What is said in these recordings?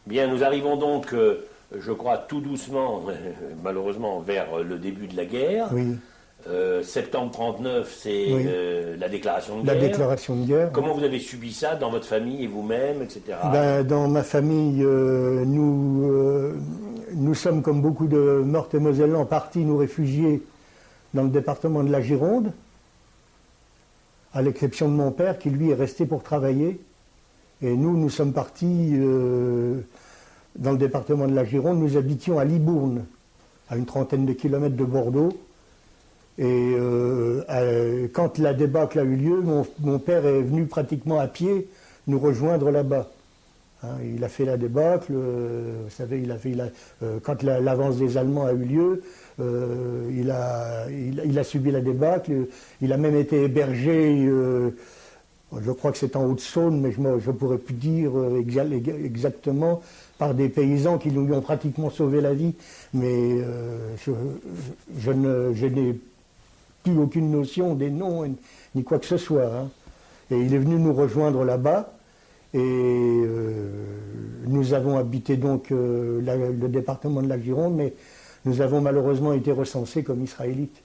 Bien, nous arrivons donc, je crois, tout doucement, malheureusement, vers le début de la guerre. Oui. Septembre 39, c'est Oui. la déclaration de La guerre. déclaration de guerre. Comment vous avez subi ça dans votre famille et vous-même, etc. Ben, dans ma famille, nous sommes, comme beaucoup de Meurthe-et-Mosellans, partis nous réfugier dans le département de la Gironde, à l'exception de mon père qui, lui, est resté pour travailler. Et nous sommes partis dans le département de la Gironde. Nous habitions à Libourne, à une trentaine de kilomètres de Bordeaux. Et quand la débâcle a eu lieu, mon père est venu pratiquement à pied nous rejoindre là-bas. Hein, il a fait la débâcle, vous savez, quand l'avance des Allemands a eu lieu, il a subi la débâcle, il a même été hébergé, je crois que c'est en Haute-Saône, mais je ne pourrais plus dire exactement, par des paysans qui lui ont pratiquement sauvé la vie, mais je n'ai plus aucune notion des noms ni quoi que ce soit. Hein. Et il est venu nous rejoindre là-bas. Et nous avons habité donc le département de la Gironde, mais nous avons malheureusement été recensés comme israélites,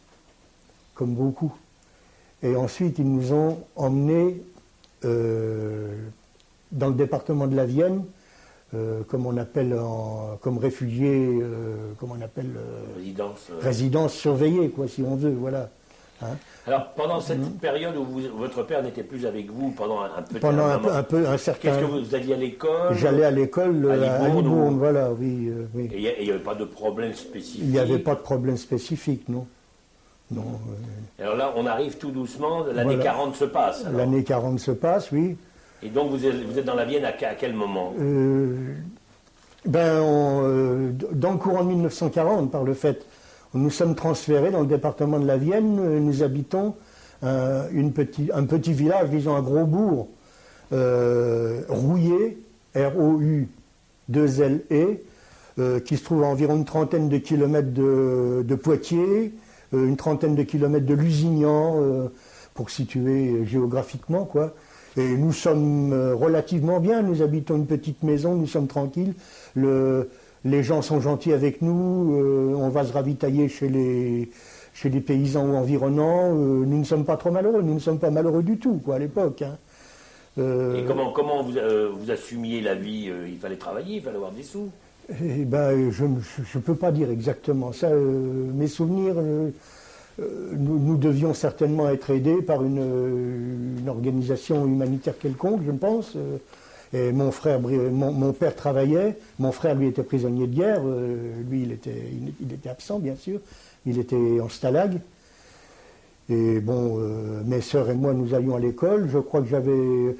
comme beaucoup. Et ensuite, ils nous ont emmenés dans le département de la Vienne, comme on appelle comme réfugiés, résidence surveillée, quoi, si on veut, voilà. Hein. Alors, pendant cette période où votre père n'était plus avec vous, pendant un certain Qu'est-ce que vous alliez à l'école? J'allais à l'école à Libourne, voilà, oui. Oui. Et il n'y avait pas de problème spécifique? Il n'y avait pas de problème spécifique, non. Non. Alors là, on arrive tout doucement, l'année 40 se passe. L'année 40 se passe, oui. Et donc, vous êtes dans la Vienne à quel moment? Dans le courant de 1940, par le fait... Nous sommes transférés dans le département de la Vienne. Nous habitons un petit village, disons un gros bourg, Rouillé, R-O-U-2-L-E, qui se trouve à environ une trentaine de kilomètres de Poitiers, une trentaine de kilomètres de Lusignan, pour situer géographiquement, quoi. Et nous sommes relativement bien. Nous habitons une petite maison, nous sommes tranquilles. Les gens sont gentils avec nous, on va se ravitailler chez les paysans environnants, nous ne sommes pas trop malheureux, nous ne sommes pas malheureux du tout, quoi, à l'époque. Hein. Et comment vous assumiez la vie? Il fallait travailler, il fallait avoir des sous? Eh ben, je ne peux pas dire exactement ça. Mes souvenirs, nous devions certainement être aidés par une organisation humanitaire quelconque, je pense. Et mon père travaillait, mon frère lui était prisonnier de guerre, lui il était absent bien sûr, il était en stalag. Et bon, mes sœurs et moi nous allions à l'école, je crois que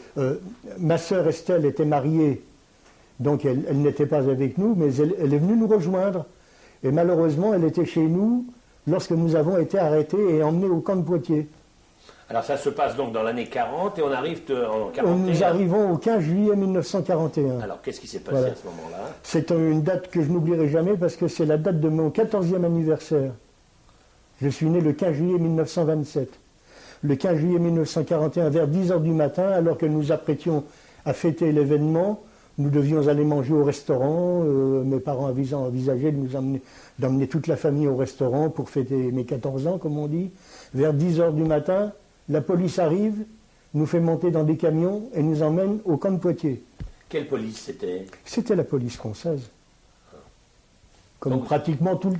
ma sœur Estelle était mariée, donc elle n'était pas avec nous, mais elle est venue nous rejoindre. Et malheureusement elle était chez nous lorsque nous avons été arrêtés et emmenés au camp de Poitiers. Alors ça se passe donc dans l'année 40 et on arrive en 41. Nous arrivons au 15 juillet 1941. Alors qu'est-ce qui s'est passé à ce moment-là? C'est une date que je n'oublierai jamais parce que c'est la date de mon 14e anniversaire. Je suis né le 15 juillet 1927. Le 15 juillet 1941, vers 10h du matin, alors que nous apprêtions à fêter l'événement, nous devions aller manger au restaurant. Mes parents envisageaient d'emmener toute la famille au restaurant pour fêter mes 14 ans, comme on dit. Vers 10h du matin, la police arrive, nous fait monter dans des camions et nous emmène au camp de Poitiers. Quelle police c'était? C'était la police française. Comme donc, pratiquement tout le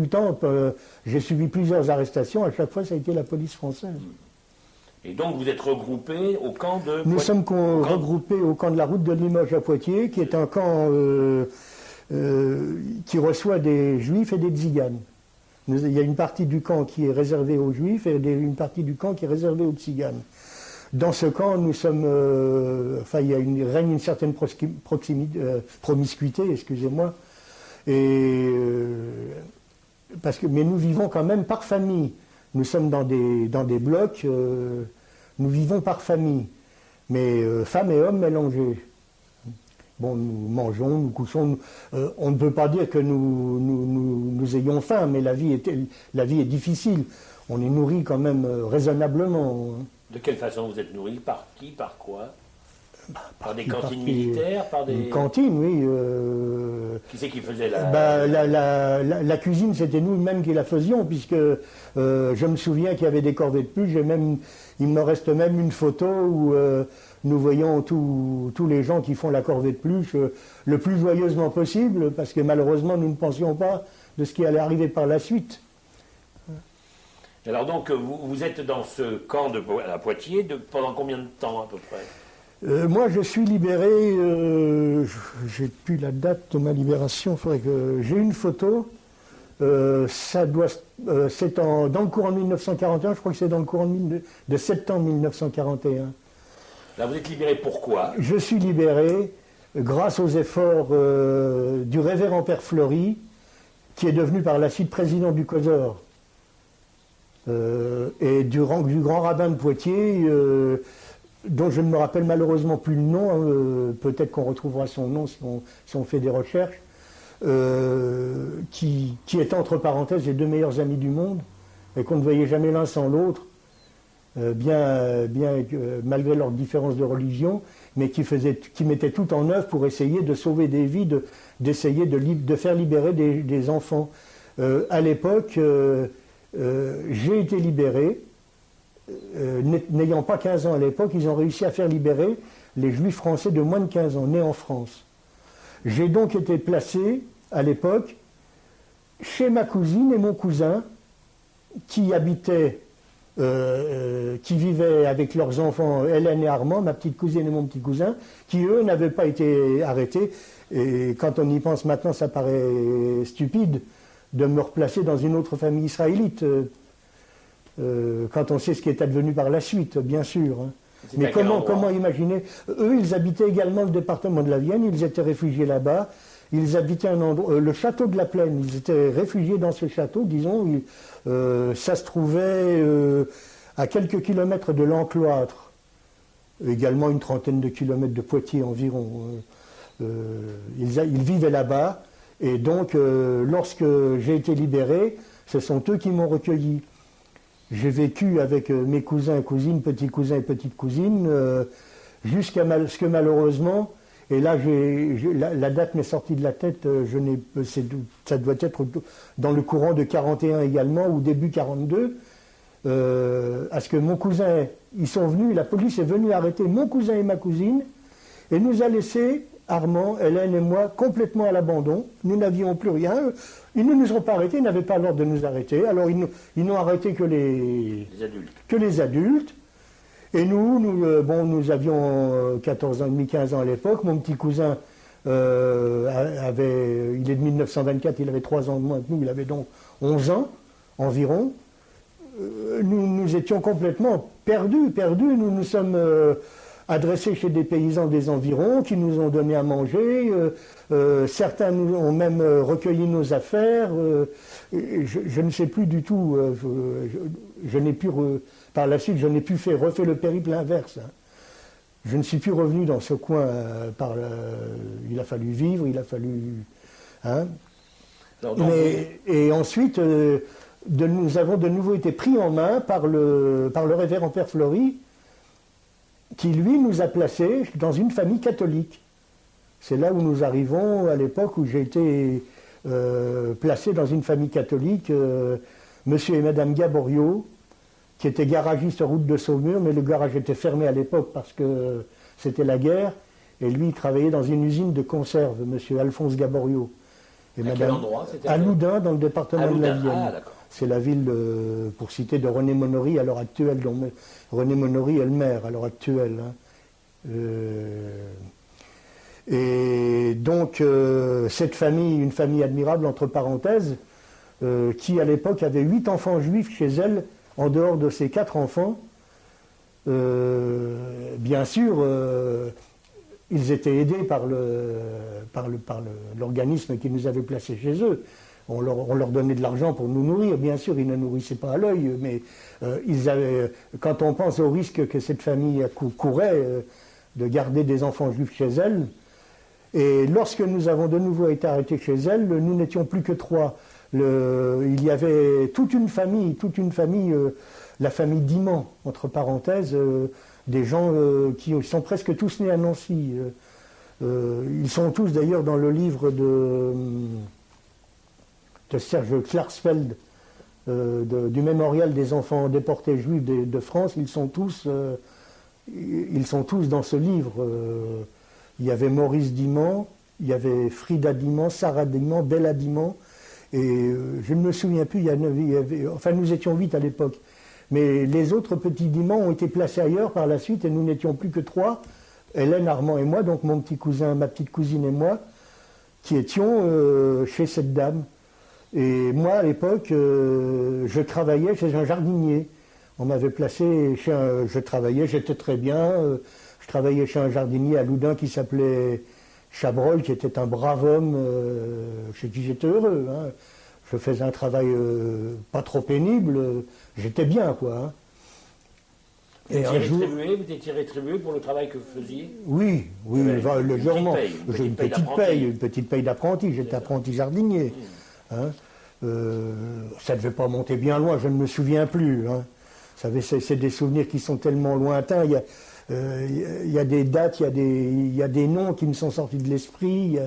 temps. J'ai subi plusieurs arrestations, à chaque fois ça a été la police française. Et donc vous êtes regroupés au camp de... Nous sommes regroupés au camp de la route de Limoges à Poitiers, qui est un camp qui reçoit des juifs et des tziganes. Il y a une partie du camp qui est réservée aux juifs et une partie du camp qui est réservée aux tziganes. Dans ce camp, nous sommes, règne une certaine promiscuité, excusez-moi, mais nous vivons quand même par famille. Nous sommes dans des blocs, nous vivons par famille, mais femmes et hommes mélangés. Bon, nous mangeons, nous couchons. On ne peut pas dire que nous ayons faim, mais la vie est difficile. On est nourri quand même raisonnablement. De quelle façon vous êtes nourri? Par qui? Par quoi? Par des cantines militaires, par des... Cantines, oui. Qui c'est qui faisait la... La cuisine, c'était nous-mêmes qui la faisions, puisque je me souviens qu'il y avait des corvées de pluche, il me reste même une photo où nous voyons tous les gens qui font la corvée de pluche le plus joyeusement possible, parce que malheureusement, nous ne pensions pas de ce qui allait arriver par la suite. Alors donc, vous êtes dans ce camp à Poitiers pendant combien de temps à peu près? Moi, je suis libéré, j'ai plus la date de ma libération, j'ai une photo, c'est dans le courant de 1941, je crois que c'est dans le courant de septembre 1941. Là, vous êtes libéré pourquoi? Je suis libéré grâce aux efforts du révérend Père Fleury, qui est devenu par la suite président du COSOR, et du grand rabbin de Poitiers, dont je ne me rappelle malheureusement plus le nom, peut-être qu'on retrouvera son nom si on fait des recherches, qui est entre parenthèses les deux meilleurs amis du monde, et qu'on ne voyait jamais l'un sans l'autre, malgré leurs différences de religion, mais qui mettaient tout en œuvre pour essayer de sauver des vies, d'essayer de faire libérer des enfants. À l'époque, j'ai été libéré. N'ayant pas 15 ans à l'époque, ils ont réussi à faire libérer les juifs français de moins de 15 ans, nés en France. J'ai donc été placé, à l'époque, chez ma cousine et mon cousin, qui vivaient avec leurs enfants, Hélène et Armand, ma petite cousine et mon petit cousin, qui, eux, n'avaient pas été arrêtés. Et quand on y pense maintenant, ça paraît stupide de me replacer dans une autre famille israélite. Quand on sait ce qui est advenu par la suite, bien sûr. Hein. Mais comment imaginer? Eux, ils habitaient également le département de la Vienne, ils étaient réfugiés là-bas, ils habitaient un endroit, le château de la Plaine, ils étaient réfugiés dans ce château, disons, ça se trouvait à quelques kilomètres de l'Encloître, également une trentaine de kilomètres de Poitiers environ. Ils vivaient là-bas, et donc lorsque j'ai été libéré, ce sont eux qui m'ont recueilli. J'ai vécu avec mes cousins et cousines, petits cousins et petites cousines, jusqu'à ce que malheureusement, et là la date m'est sortie de la tête, ça doit être dans le courant de 41 également, ou début 42, à ce que mon cousin, ils sont venus, la police est venue arrêter mon cousin et ma cousine, et nous a laissé, Armand, Hélène et moi, complètement à l'abandon. Nous n'avions plus rien. Ils ne nous ont pas arrêtés, ils n'avaient pas l'ordre de nous arrêter. Alors ils n'ont arrêté que les adultes. Et nous avions 14 ans et demi, 15 ans à l'époque. Mon petit cousin, il est de 1924, il avait 3 ans de moins que nous, il avait donc 11 ans environ. Nous étions complètement perdus. Nous nous sommes adressés chez des paysans des environs qui nous ont donné à manger. Certains nous ont même recueilli nos affaires. Je ne sais plus du tout. Je n'ai pu par la suite, je n'ai plus refait le périple inverse. Hein. Je ne suis plus revenu dans ce coin. Il a fallu vivre, il a fallu. Hein. Et ensuite, nous avons de nouveau été pris en main par le révérend Père Fleury, qui, lui, nous a placés dans une famille catholique. C'est là où nous arrivons, à l'époque où j'ai été placé dans une famille catholique, monsieur et madame Gaborio, qui étaient garagistes route de Saumur, mais le garage était fermé à l'époque parce que c'était la guerre, et lui, il travaillait dans une usine de conserve, monsieur Alphonse Gaborio. Et à quel endroit c'était? À Loudun, dans le département de la Vienne. Ah, d'accord. C'est la ville, pour citer, de René Monory à l'heure actuelle, dont René Monory est le maire à l'heure actuelle. Hein. Et donc, cette famille, une famille admirable, entre parenthèses, qui à l'époque avait 8 enfants juifs chez elle, en dehors de ses 4 enfants, bien sûr, ils étaient aidés par l'organisme qui nous avait placés chez eux. On leur donnait de l'argent pour nous nourrir, bien sûr, ils ne nourrissaient pas à l'œil, mais quand on pense au risque que cette famille courait de garder des enfants juifs chez elle, et lorsque nous avons de nouveau été arrêtés chez elle, nous n'étions plus que 3. Il y avait toute une famille, la famille Diman, entre parenthèses, des gens qui sont presque tous nés à Nancy. Ils sont tous d'ailleurs dans le livre de Serge Klarsfeld, du mémorial des enfants déportés juifs de France. Ils sont tous dans ce livre. Il y avait Maurice Dimand, il y avait Frida Dimand, Sarah Dimand, Bella Dimand, et je ne me souviens plus, enfin nous étions 8 à l'époque, mais les autres petits Dimand ont été placés ailleurs par la suite, et nous n'étions plus que 3, Hélène, Armand et moi, donc mon petit cousin, ma petite cousine et moi, qui étions chez cette dame. Et moi, à l'époque, je travaillais chez un jardinier. On m'avait placé je travaillais, j'étais très bien. Je travaillais chez un jardinier à Loudun qui s'appelait Chabrol, qui était un brave homme, chez qui j'étais heureux. Hein. Je faisais un travail pas trop pénible, j'étais bien, quoi. Hein. Vous étiez rétribué pour le travail que vous faisiez? Oui, légèrement. J'ai une petite paye d'apprenti, j'étais apprenti jardinier. Hein. Ça ne devait pas monter bien loin, je ne me souviens plus. Hein. Vous savez, c'est des souvenirs qui sont tellement lointains. Il y a des dates, il y a des noms qui me sont sortis de l'esprit.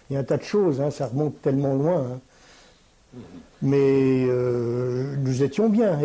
Il y a un tas de choses, hein, ça remonte tellement loin. Hein. Mais nous étions bien.